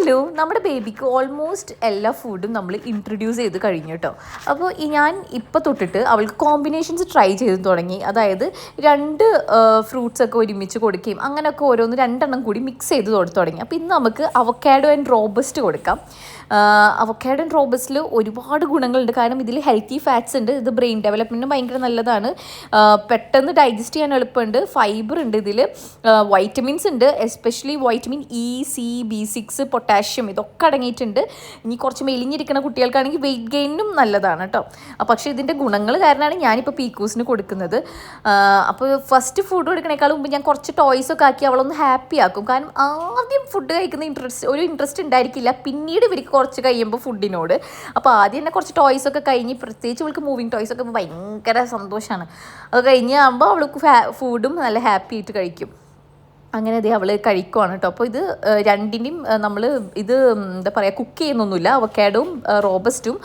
Hello, നമ്മുടെ ബേബിക്ക് almost എല്ലാ ഫുഡും നമ്മൾ ഇൻട്രൊഡ്യൂസ് ചെയ്ത് കഴിഞ്ഞു കേട്ടോ. അപ്പോൾ ഞാൻ ഇപ്പോൾ തൊട്ടിട്ട് അവൾക്ക് കോമ്പിനേഷൻസ് ട്രൈ ചെയ്ത് തുടങ്ങി. അതായത് രണ്ട് ഫ്രൂട്ട്സൊക്കെ ഒരുമിച്ച് കൊടുക്കുകയും അങ്ങനെയൊക്കെ ഓരോന്ന് രണ്ടെണ്ണം കൂടി മിക്സ് ചെയ്ത് തുടങ്ങി. അപ്പോൾ ഇന്ന് നമുക്ക് അവക്കാഡോ ആൻഡ് റോബസ്റ്റ് കൊടുക്കാം. അവക്കാഡോ ആൻഡ് റോബസ്റ്റിൽ ഒരുപാട് ഗുണങ്ങളുണ്ട്. കാരണം ഇതിൽ ഹെൽത്തി ഫാറ്റ്സ് ഉണ്ട്. ഇത് ബ്രെയിൻ ഡെവലപ്മെൻറ്റിന് ഭയങ്കര നല്ലതാണ്. പെട്ടെന്ന് ഡൈജസ്റ്റ് ചെയ്യാൻ എളുപ്പമുണ്ട്. ഫൈബർ ഉണ്ട് ഇതിൽ. വൈറ്റമിൻസ് ഉണ്ട്, എസ്പെഷ്യലി വൈറ്റമിൻ B6 പൊട്ടാഷ്യം ഇതൊക്കെ അടങ്ങിയിട്ടുണ്ട്. ഇനി കുറച്ച് മെലിഞ്ഞിരിക്കുന്ന കുട്ടികൾക്കാണെങ്കിൽ വെയിറ്റ് ഗെയിനും നല്ലതാണ് കേട്ടോ. പക്ഷേ ഇതിൻ്റെ ഗുണങ്ങൾ കാരണമാണ് ഞാനിപ്പോൾ പീക്കൂസിന് കൊടുക്കുന്നത്. അപ്പോൾ ഫസ്റ്റ് ഫുഡ് കൊടുക്കണേക്കാളും മുമ്പ് ഞാൻ കുറച്ച് ടോയ്സൊക്കെ ആക്കി അവളൊന്ന് ഹാപ്പി ആക്കും. കാരണം ആദ്യം ഫുഡ് കഴിക്കുന്ന ഇൻട്രസ്റ്റ് ഉണ്ടായിരിക്കില്ല. പിന്നീട് ഇവർക്ക് കുറച്ച് കഴിയുമ്പോൾ ഫുഡിനോട്. അപ്പോൾ ആദ്യം തന്നെ കുറച്ച് ടോയ്സൊക്കെ കഴിഞ്ഞ്, പ്രത്യേകിച്ച് അവൾക്ക് മൂവിങ് ടോയ്സൊക്കെ ഭയങ്കര സന്തോഷമാണ്. അത് കഴിഞ്ഞ് ആകുമ്പോൾ അവൾക്ക് ഫുഡും നല്ല ഹാപ്പി ആയിട്ട് കഴിക്കും. അങ്ങനെ അതേ അവൾ കഴിക്കുവാണ് കേട്ടോ. അപ്പോൾ ഇത് രണ്ടിൻ്റെയും നമ്മൾ ഇത് എന്താ പറയുക, കുക്ക് ചെയ്യുന്നൊന്നുമില്ല. അവക്കാഡോയും റോബസ്റ്റും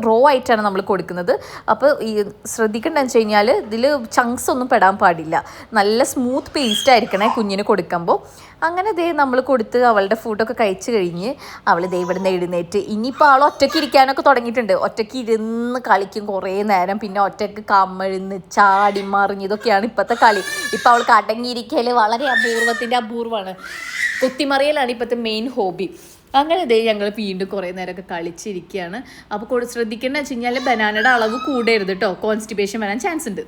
റോ ആയിട്ടാണ് നമ്മൾ കൊടുക്കുന്നത്. അപ്പോൾ ഈ ശ്രദ്ധിക്കേണ്ടതെന്ന് വെച്ച് കഴിഞ്ഞാൽ ഇതിൽ ചങ്ക്സ് ഒന്നും പെടാൻ പാടില്ല. നല്ല സ്മൂത്ത് പേസ്റ്റ് ആയിരിക്കണേ കുഞ്ഞിന് കൊടുക്കുമ്പോൾ. അങ്ങനെ ദേ നമ്മൾ കൊടുത്ത് അവളുടെ ഫുഡൊക്കെ കഴിച്ച് കഴിഞ്ഞ് അവൾ ദേ ഇവിടെ നിന്ന് എഴുന്നേറ്റ് ഇനിയിപ്പോൾ അവൾ ഒറ്റയ്ക്ക് ഇരിക്കാനൊക്കെ തുടങ്ങിയിട്ടുണ്ട്. ഒറ്റയ്ക്ക് ഇരുന്ന് കളിക്കും കുറേ നേരം. പിന്നെ ഒറ്റയ്ക്ക് കമിഴ്ന്ന് ചാടി മറിഞ്ഞ് ഇതൊക്കെയാണ് ഇപ്പോഴത്തെ കളി. ഇപ്പോൾ അവൾക്ക് അടങ്ങിയിരിക്കൽ വളരെ അപൂർവമാണ്. കുത്തിമറിയലാണ് ഇപ്പോഴത്തെ മെയിൻ ഹോബി. അങ്ങനെ ദേ ഞങ്ങൾ വീണ്ടും കുറേ നേരമൊക്കെ കളിച്ചിരിക്കുകയാണ്. അപ്പോൾ ശ്രദ്ധിക്കേണ്ടത് വെച്ച് കഴിഞ്ഞാൽ ബനാനയുടെ അളവ് കൂടരുത് കേട്ടോ. കോൺസ്റ്റിപ്പേഷൻ വരാൻ ചാൻസ് ഉണ്ട്.